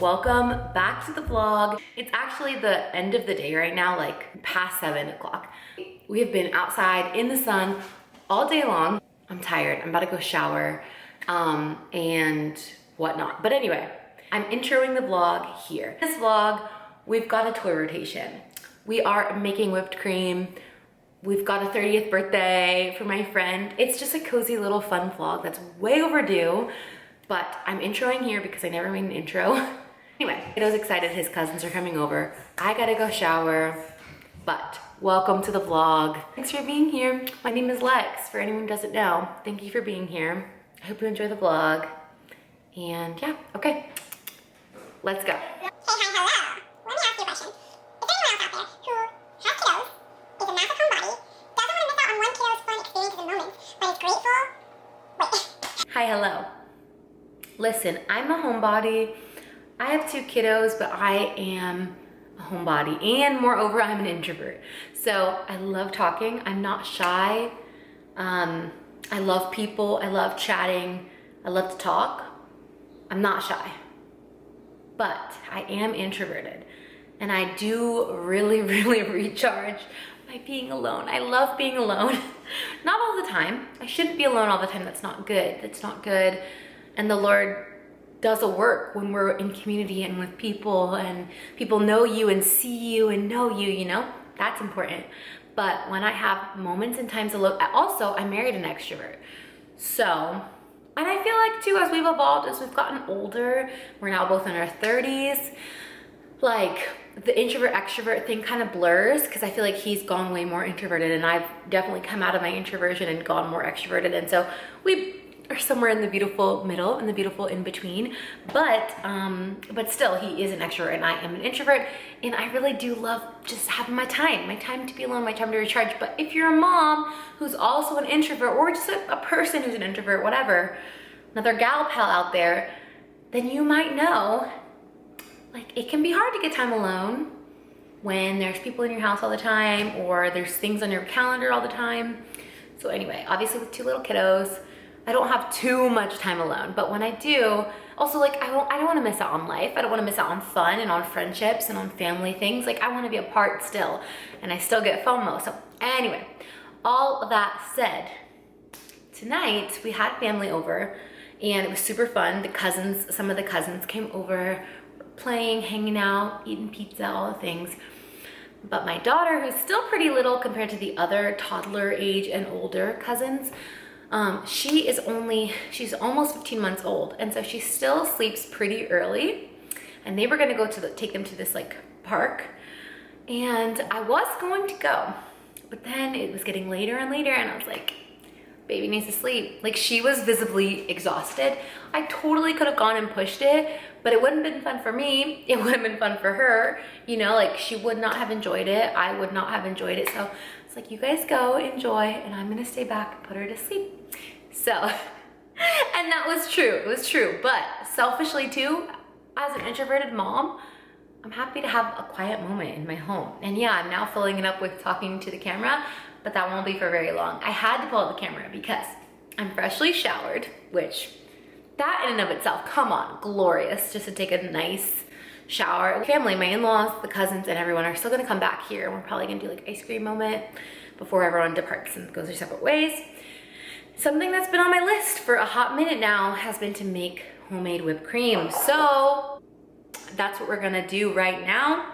welcome back to the vlog. It's actually the end of the day right now, like past 7 o'clock. We have been outside in the sun all day long. I'm tired, I'm about to go shower and whatnot. But anyway, I'm introing the vlog here. This vlog, we've got a toy rotation. We are making whipped cream. We've got a 30th birthday for my friend. It's just a cozy little fun vlog that's way overdue, but I'm introing here because I never made an intro. Anyway, kiddo's excited his cousins are coming over. I gotta go shower, but welcome to the vlog. Thanks for being here. My name is Lex, for anyone who doesn't know. Thank you for being here. I hope you enjoy the vlog. And yeah, okay, let's go. Hey, hi, hello. Let me ask you a question. Is there anyone else out there who has kiddos, is a massive homebody, doesn't want to miss out on one kiddo's fun experiences and moments, but is grateful? Wait. Hi, hello. Listen, I'm a homebody. I have 2 kiddos, but I am a homebody, and moreover, I'm an introvert. So I love talking. I'm not shy. I love people. I love chatting. I love to talk. I'm not shy, but I am introverted, and I do really recharge by being alone. I love being alone. Not all the time. I shouldn't be alone all the time. That's not good. That's not good. And the Lord does a work when we're in community and with people, and people know you and see you and know you, you know? That's important. But when I have moments and times alone, also, I married an extrovert. So, and I feel like too, as we've evolved, as we've gotten older, we're now both in our 30s, like the introvert extrovert thing kind of blurs, because I feel like he's gone way more introverted and I've definitely come out of my introversion and gone more extroverted. And so we are somewhere in the beautiful middle, in the beautiful in between. But still, he is an extrovert and I am an introvert, and I really do love just having my time to be alone, my time to recharge. But if you're a mom who's also an introvert, or just a person who's an introvert, whatever, another gal pal out there, then you might know, like, it can be hard to get time alone when there's people in your house all the time, or there's things on your calendar all the time. So anyway, obviously with 2 little kiddos, I don't have too much time alone, but when I do, also, like, I don't want to miss out on life. I don't want to miss out on fun and on friendships and on family things. Like, I want to be a part still, and I still get FOMO. So anyway, all of that said, tonight we had family over and it was super fun. Some of the cousins came over, playing, hanging out, eating pizza, all the things. But my daughter, who's still pretty little compared to the other toddler age and older cousins, she's almost 15 months old, and so she still sleeps pretty early. And they were gonna go take them to this like park, and I was going to go, but then it was getting later and later, and I was like, baby needs to sleep. Like, she was visibly exhausted. I totally could have gone and pushed it, but it wouldn't have been fun for me. It would have been fun for her. You know, like, she would not have enjoyed it. I would not have enjoyed it. So it's like, you guys go enjoy, and I'm gonna stay back and put her to sleep. So, and that was true. It was true. But selfishly too, as an introverted mom, I'm happy to have a quiet moment in my home. And yeah, I'm now filling it up with talking to the camera, but that won't be for very long. I had to pull out the camera because I'm freshly showered, which that in and of itself, come on, glorious, just to take a nice shower. Family, my in-laws, the cousins, and everyone are still gonna come back here. We're probably gonna do like ice cream moment before everyone departs and goes their separate ways. Something that's been on my list for a hot minute now has been to make homemade whipped cream. So that's what we're gonna do right now.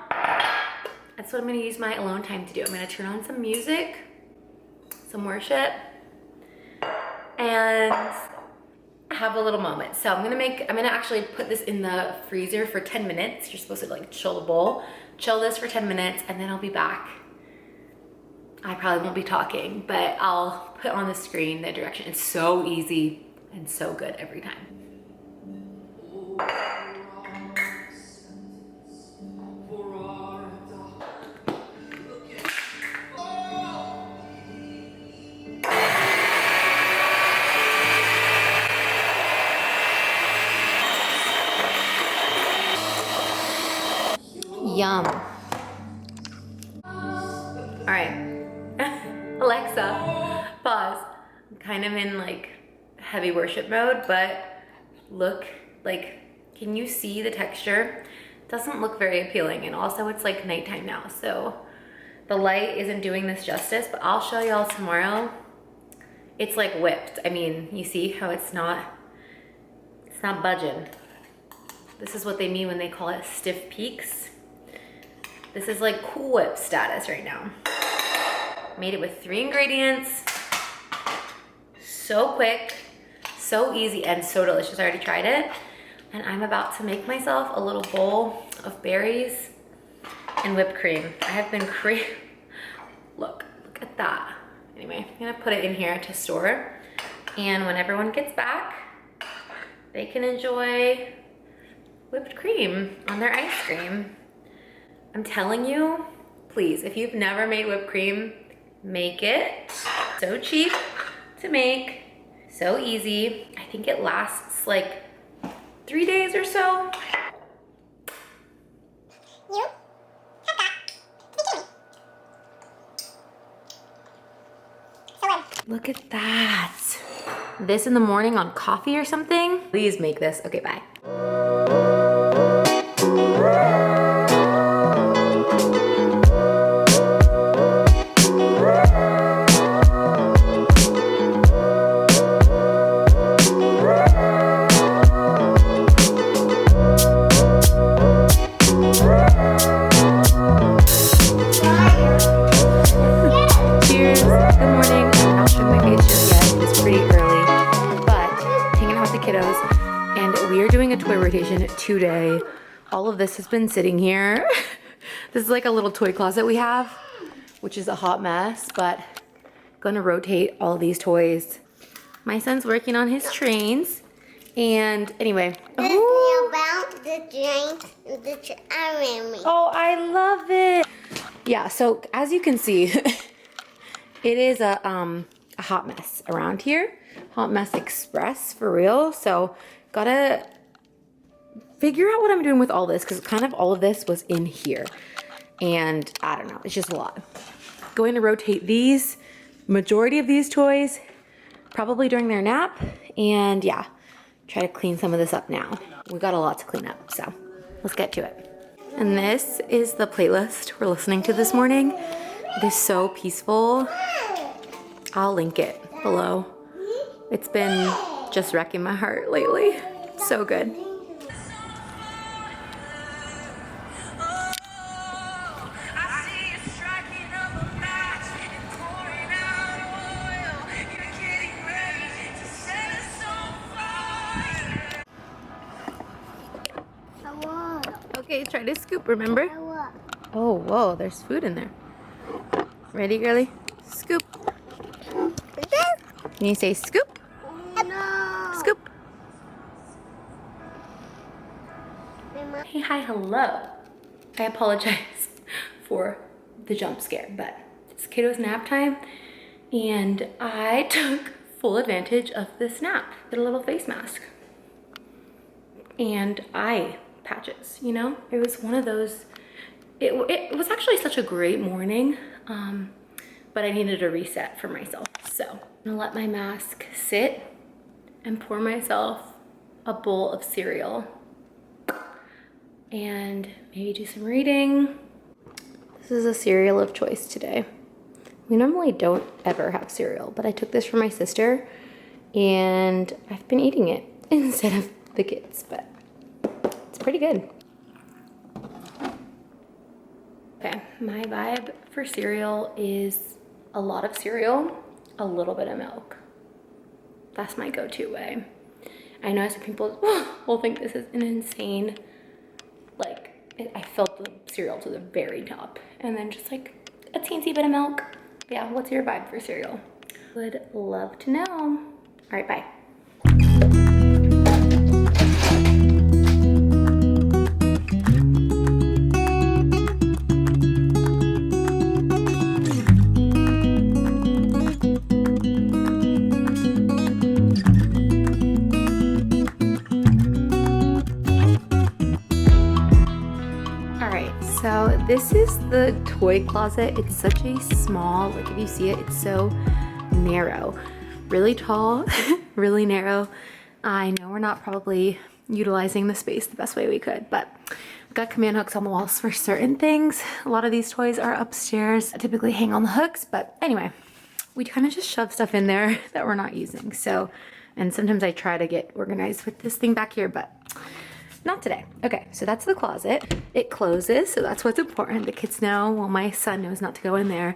That's what I'm gonna use my alone time to do. I'm gonna turn on some music, some worship, and have a little moment. So I'm gonna actually put this in the freezer for 10 minutes. You're supposed to like chill the bowl, chill this for 10 minutes, and then I'll be back. I probably won't be talking, but I'll put on the screen the direction. It's so easy and so good every time. Yum. All right. Alexa, pause. I'm kind of in like heavy worship mode, but look, like, Can you see the texture? Doesn't look very appealing, and also it's like nighttime now, so the light isn't doing this justice, but I'll show y'all tomorrow. It's like whipped. I mean, you see how it's not budging. This is what they mean when they call it stiff peaks. This is like Cool Whip status right now. Made it with 3 ingredients. So quick, so easy, and so delicious. I already tried it. And I'm about to make myself a little bowl of berries and whipped cream. I have been look at that. Anyway, I'm gonna put it in here to store. And when everyone gets back, they can enjoy whipped cream on their ice cream. I'm telling you, please, if you've never made whipped cream, make it. So cheap to make, so easy. I think it lasts like 3 days or so. You have got to be kidding me. So good. Look at that. This in the morning on coffee or something? Please make this. Okay, bye. Today, all of this has been sitting here. This is like a little toy closet we have, which is a hot mess, but gonna rotate all these toys. My son's working on his trains, and anyway. About the train and the oh, I love it. Yeah, so as you can see, it is a hot mess around here. Hot mess express for real. So gotta figure out what I'm doing with all this, because kind of all of this was in here. And I don't know, it's just a lot. Going to rotate these, majority of these toys, probably during their nap. And yeah, try to clean some of this up now. We got a lot to clean up, so let's get to it. And this is the playlist we're listening to this morning. It is so peaceful. I'll link it below. It's been just wrecking my heart lately. So good. Okay, try to scoop, remember? Oh, whoa, there's food in there. Ready, girly? Scoop. Can you say scoop? No. Scoop. Hey, hi, hello. I apologize for the jump scare, but it's kiddo's nap time, and I took full advantage of this nap. Did a little face mask. And eye patches, you know? It was one of those, it was actually such a great morning, but I needed a reset for myself. So I'm gonna let my mask sit and pour myself a bowl of cereal and maybe do some reading. This is a cereal of choice today. We normally don't ever have cereal, but I took this for my sister and I've been eating it instead of the kids, but it's pretty good. Okay, my vibe for cereal is a lot of cereal, a little bit of milk. That's my go-to way. I know some people will think this is an insane, I filled the cereal to the very top and then just like a teensy bit of milk. Yeah, what's your vibe for cereal? Would love to know. All right, bye. So this is the toy closet. It's such a small, if you see it, it's so narrow. Really tall, really narrow. I know we're not probably utilizing the space the best way we could. But we've got command hooks on the walls for certain things. A lot of these toys are upstairs. I typically hang on the hooks, but anyway, we kind of just shove stuff in there that we're not using. So, and sometimes I try to get organized with this thing back here, but not today. Okay, so that's the closet. It closes, so that's what's important. The kids know, well, my son knows not to go in there,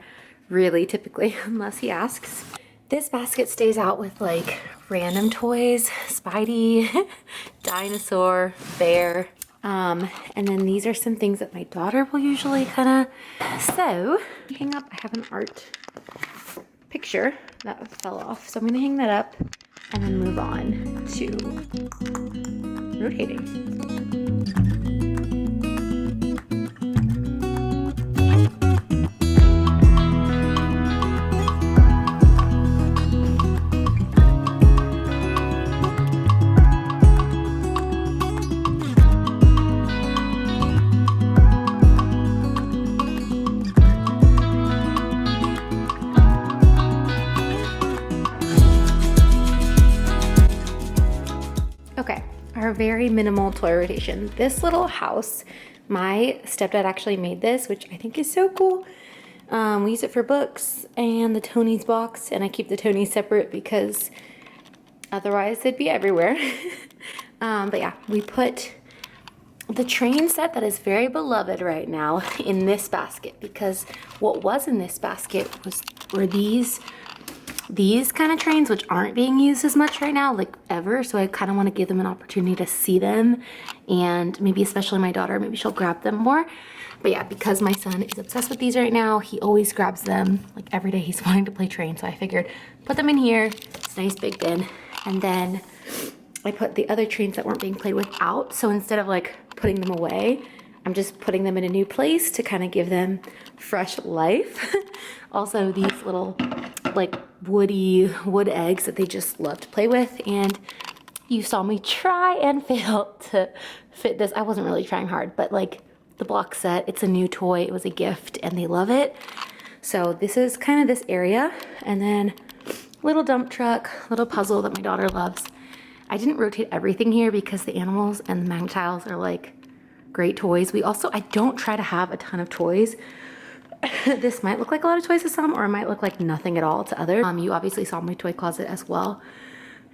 really, typically, unless he asks. This basket stays out with like random toys, Spidey, dinosaur, bear. And then these are some things that my daughter will usually kind of sew. Hang up, I have an art picture that fell off. So I'm gonna hang that up and then move on to rotating. Okay, our very minimal toy rotation. This little house, my stepdad actually made this, which I think is so cool. We use it for books and the Tony's box, and I keep the Tony's separate because otherwise they'd be everywhere. But yeah, we put the train set that is very beloved right now in this basket, because what was in this basket were these kind of trains, which aren't being used as much right now, like ever. So I kind of want to give them an opportunity to see them, and maybe especially my daughter, maybe she'll grab them more. But yeah, because my son is obsessed with these right now, he always grabs them. Like every day he's wanting to play train. So I figured put them in here. It's a nice big bin. And then I put the other trains that weren't being played with out. So instead of like putting them away, I'm just putting them in a new place to kind of give them fresh life. Also, these little like wood eggs that they just love to play with. And you saw me try and fail to fit this. I wasn't really trying hard, but like the block set, it's a new toy. It was a gift and they love it. So this is kind of this area. And then little dump truck, little puzzle that my daughter loves. I didn't rotate everything here because the animals and the magnet-tiles are like great toys. I don't try to have a ton of toys. This might look like a lot of toys to some, or it might look like nothing at all to others. You obviously saw my toy closet as well.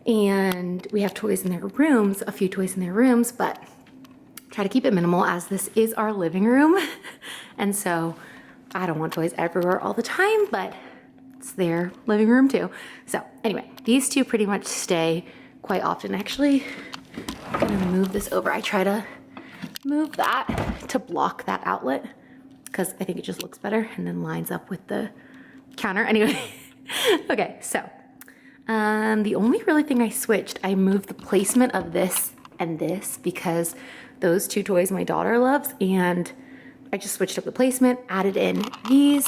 And we have toys in their rooms, a few toys in their rooms, but try to keep it minimal as this is our living room. And so I don't want toys everywhere all the time, but it's their living room too. So anyway, these two pretty much stay quite often. Actually, I'm gonna move this over. I try to move that to block that outlet because I think it just looks better and then lines up with the counter. Anyway, okay, so the only really thing I switched, I moved the placement of this and this because those two toys my daughter loves, and I just switched up the placement, added in these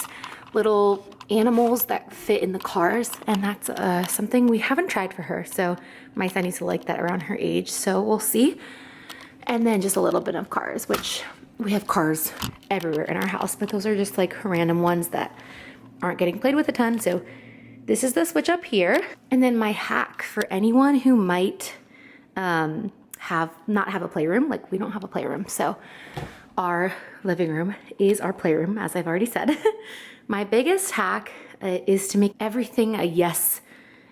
little animals that fit in the cars, and that's something we haven't tried for her. So my son needs to like that around her age, so we'll see. And then just a little bit of cars, which we have cars everywhere in our house, but those are just like random ones that aren't getting played with a ton. So this is the switch up here. And then my hack for anyone who might not have a playroom, like we don't have a playroom. So our living room is our playroom, as I've already said. My biggest hack is to make everything a yes.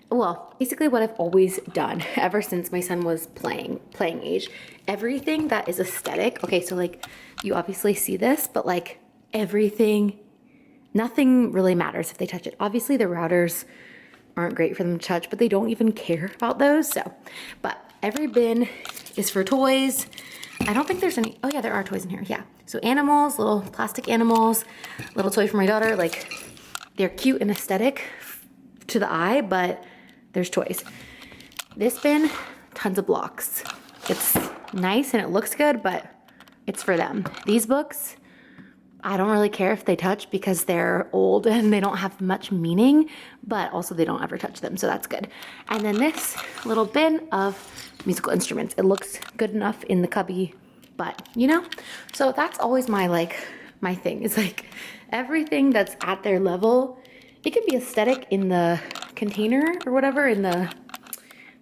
Well, basically what I've always done ever since my son was playing age, everything that is aesthetic. Okay, so like you obviously see this, but like everything, nothing really matters if they touch it. Obviously the routers aren't great for them to touch, but they don't even care about those. So, but every bin is for toys. I don't think there's any, oh yeah, there are toys in here, yeah. So animals, little plastic animals, little toy for my daughter, like they're cute and aesthetic to the eye, but there's toys. This bin, tons of blocks. It's nice and it looks good, but it's for them. These books, I don't really care if they touch because they're old and they don't have much meaning, but also they don't ever touch them, so that's good. And then this little bin of musical instruments. It looks good enough in the cubby, but you know? So that's always my thing. It's like everything that's at their level, it can be aesthetic in the container or whatever, in the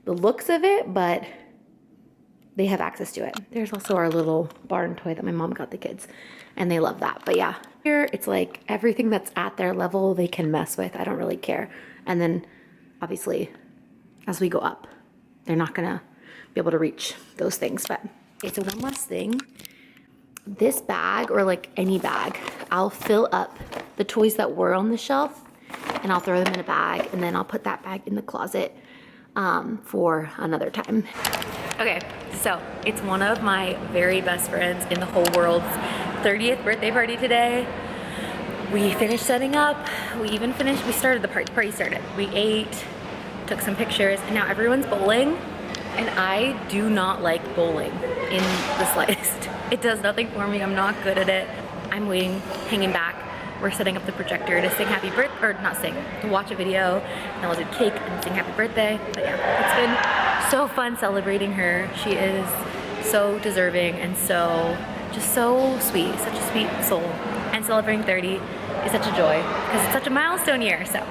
looks of it, but they have access to it. There's also our little barn toy that my mom got the kids, and they love that. But yeah, here it's like everything that's at their level they can mess with. I don't really care. And then obviously as we go up, they're not gonna be able to reach those things. But okay, so one last thing. This bag, or like any bag, I'll fill up the toys that were on the shelf and I'll throw them in a bag, and then I'll put that bag in the closet for another time. Okay, so it's one of my very best friends in the whole world's 30th birthday party today. We finished setting up. We started the party. The party started. We ate, took some pictures, and now everyone's bowling. And I do not like bowling in the slightest. It does nothing for me. I'm not good at it. I'm waiting, hanging back. We're setting up the projector to sing happy birthday, or not sing, to watch a video. And I'll do cake and sing happy birthday. But yeah, it's been so fun celebrating her. She is so deserving and just so sweet, such a sweet soul. And celebrating 30 is such a joy because it's such a milestone year. So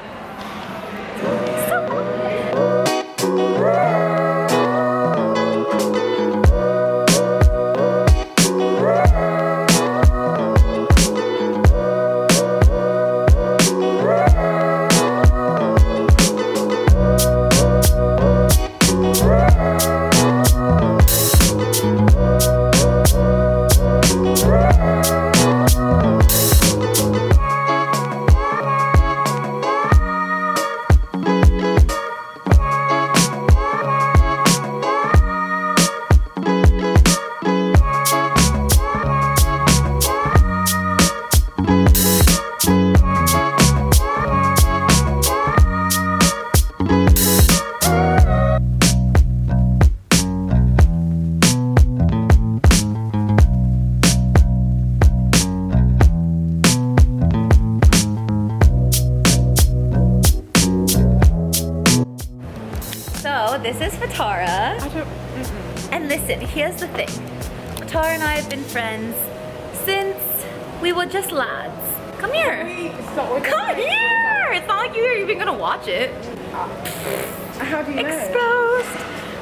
this is Fatara. And listen, here's the thing. Fatara and I have been friends since we were just lads. Come here. Come here. It's not like you're even gonna watch it. How do you know? Exposed.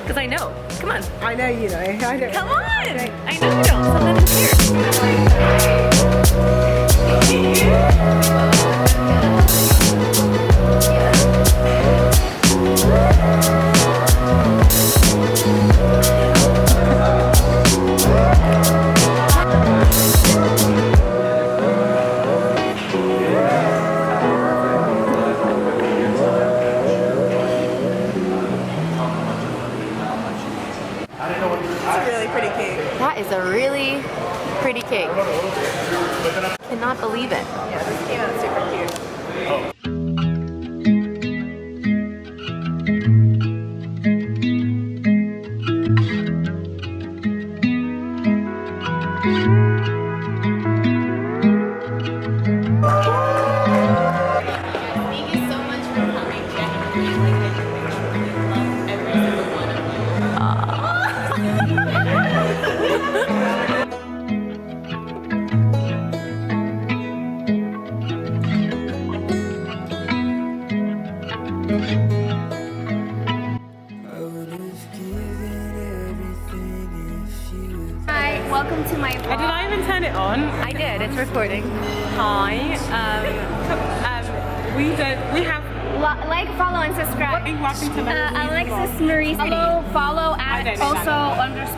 Because I know. Come on. I know you know. I know. Come on. I know you don't. Sometimes that is a really pretty cake. Cannot believe it. Yeah, this came out super cute. Thank you so much for coming. Love every single one of Hi, welcome to my vlog. Did I even turn it on? I did. It's recording. Hi. We have Like, follow, and subscribe. welcome to my Alexis Marie. Follow I at don't know also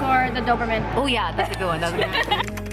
_ the Doberman. Oh yeah, that's a good one. That's a good one.